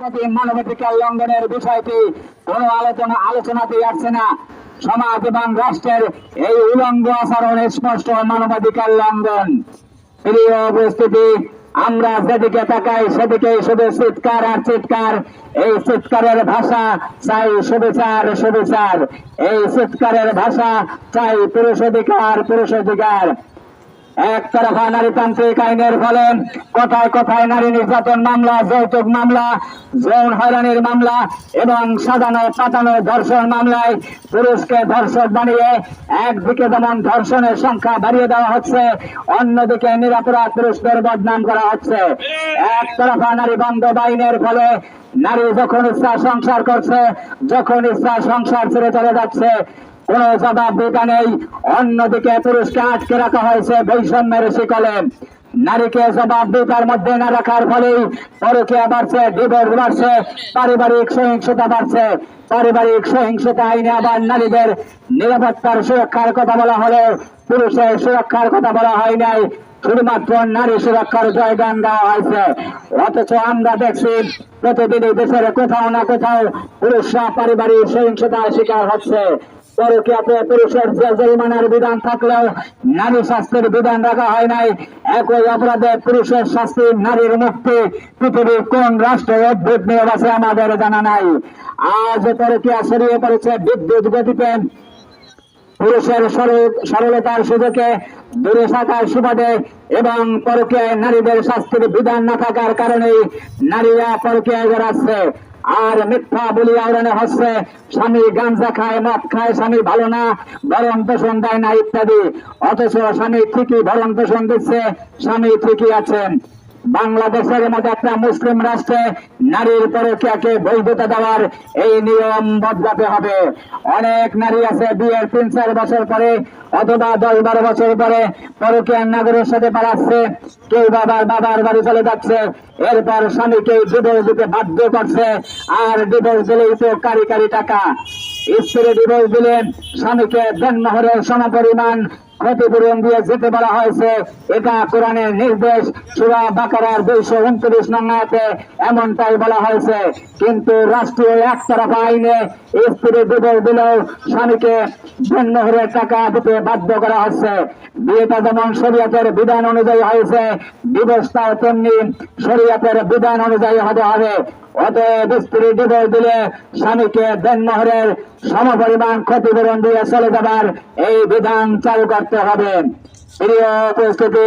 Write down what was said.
মানবাধিকার লঙ্ঘনের বিষয়টি কোনো আলোচনাতেই আসছে না। সমাজ এবং রাষ্ট্রের এই উলঙ্গ আচরণ স্পষ্ট মানবাধিকার লঙ্ঘন। প্রিয় উপস্থিতি, আমরা যেদিকে তাকাই সেদিকে শুধু চিৎকার আর চিৎকার। এই চিৎকারের ভাষা চাই সুবিচার সুবিচার, এই চিৎকারের ভাষা চাই পুরুষ অধিকার পুরুষ অধিকার। একতরফা নারীতান্ত্রিক আইনের ফলে কোথায় কোথায় নারী নির্যাতন মামলা, যৌতুক মামলা, যৌন হয়রানির মামলা এবং সাজানো পাতানো ধর্ষণ মামলায় পুরুষকে ধর্ষক বানিয়ে একদিকে যেমন ধর্ষণের সংখ্যা বাড়িয়ে দেওয়া হচ্ছে, অন্যদিকে নিরাপরাধ পুরুষদের বদনাম করা হচ্ছে। একতরফা নারী বান্ধব আইনের ফলে নারী যখন ইচ্ছা সংসার করছে, যখন ইচ্ছা সংসার ছেড়ে চলে যাচ্ছে, কোন জবাবদিহিতা নেই। অন্যদিকে পুরুষকে আটকে রাখা হয়েছে বৈষম্যের শিকলে। নারীকে জবাবদিহিতার মধ্যে না রাখার ফলেই পরকীয়া বাড়ছে, ডিভোর্স বাড়ছে, পারিবারিক সহিংসতা বাড়ছে। পারিবারিক সহিংসতা আইনে আবার নারীদের নিরাপত্তার সুরক্ষার কথা বলা হলেও পুরুষের সুরক্ষার কথা বলা হয় নাই, শুধুমাত্র নারী সুরক্ষার জয়গান গাওয়া হয়েছে। অথচ আমরা দেখছি প্রতিদিনই দেশের কোথাও না কোথাও পুরুষরা পারিবারিক সহিংসতার শিকার হচ্ছে। পরকীয়াতে পুরুষের যে জরিমানার বিধান থাকলেও নারী শাস্তির বিধান রাখা হয় নাই। একই অপরাধে পুরুষের শাস্তি, নারীর মুক্তি পৃথিবীর কোন রাষ্ট্রে অদ্ভুত নিয়ম আছে আমাদের জানা নাই। আজ পরকীয়া ছড়িয়ে পড়েছে বিদ্যুৎ গতিতে। পুরুষের সরলতার সুযোগে দূরে থাকার সুবাদে এবং পরকীয়ায় নারীদের শাস্তির বিধান না থাকার কারণেই নারীরা পরকীয়ায় জড়াচ্ছে। আর মিথ্যা বলি আওড়ানো হচ্ছে, স্বামী গাঁজা খায়, মদ খায়, স্বামী ভালো না, ভরণ পোষণ দেয় না ইত্যাদি। অথচ স্বামী ঠিকই ভরণ পোষণ দিচ্ছে, স্বামী ঠিকই আছেন। বাংলাদেশের মতো একটা মুসলিম রাষ্ট্রে নারীর পরকীয়াকে বৈধতা দেওয়ার এই নিয়ম বদলাতে হবে। অনেক নারী আছে বিয়ের ৩-৪ বছর পরে অথবা ১০-১২ বছর পরে পরকীয়ার নাগরের সাথে পালাচ্ছে, কেউ বাবার বাড়ি চলে যাচ্ছে, এরপর স্বামীকে ডিভোর্স দিতে বাধ্য করছে। আর ডিভোর্স দিলেই তো কারি কারি টাকা। স্ত্রী ডিভোর্স দিলে স্বামীকে দেনমোহরের সমপরিমাণ ক্ষতিপূরণ দিয়ে যেতে বলা হয়েছে। এটা কোরআনের নির্দেশ, সূরা বাকারার ২২৯ নং আয়াতে এমনটাই বলা হয়েছে। কিন্তু রাষ্ট্রীয় একতরফা আইনে স্ত্রী ডিভোর্স দিলেও স্বামীকে দেনমোহরের টাকা দিতে বাধ্য করা হচ্ছে। বিয়েটা যেমন শরীয়তের বিধান অনুযায়ী হয়েছে, ডিভোর্সটাও তেমনি শরীয়তের বিধান অনুযায়ী হতে হবে। অতএব স্ত্রী ডিভোর্স দিলে স্বামীকে দেনমোহরের সমপরিমাণ ক্ষতিপূরণ দিয়ে চলে যাবার এই বিধান চালু করতে হবে। প্রিয় উপস্থিতি,